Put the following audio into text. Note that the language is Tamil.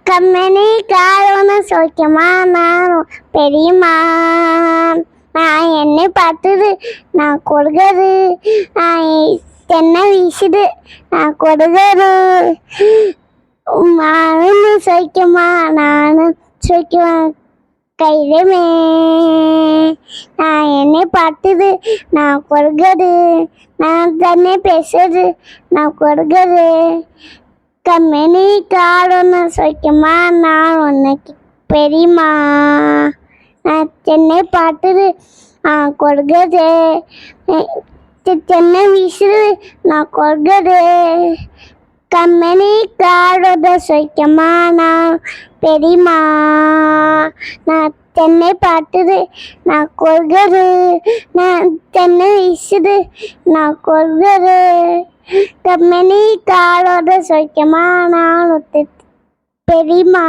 கம்மனி காரண சோக்கியமா நானும் பெரியம்மா. நான் என்னை பார்த்தது நான் கொடுக்கறது, நான் தென்னை வீசுது நான் கொடுக்கறது. நானும் சோக்கியமா நானும் சோக்கியமா கைதமே. நான் என்னை பார்த்தது நான் கொடுக்கறது, நான் தன்னை பேசுறது நான் கொடுக்கறது. கம்மனி காரண சோக்கியமா நான் உனக்கு பெரியம்மா. நான் சென்னை பார்த்தது நான் கொடுக்கறது, தென்னை வீசுது நான் கொடுக்கறது. கம்மனி காரண சோக்கியமா நான் பெரியம்மா. நான் தென்னை பார்த்தது நான் கொடுக்கறது, நான் தென்னை வீசுது நான் கொடுக்கறது. கம்மனி காரண சோக்கியமா நான் பெரியம்மா.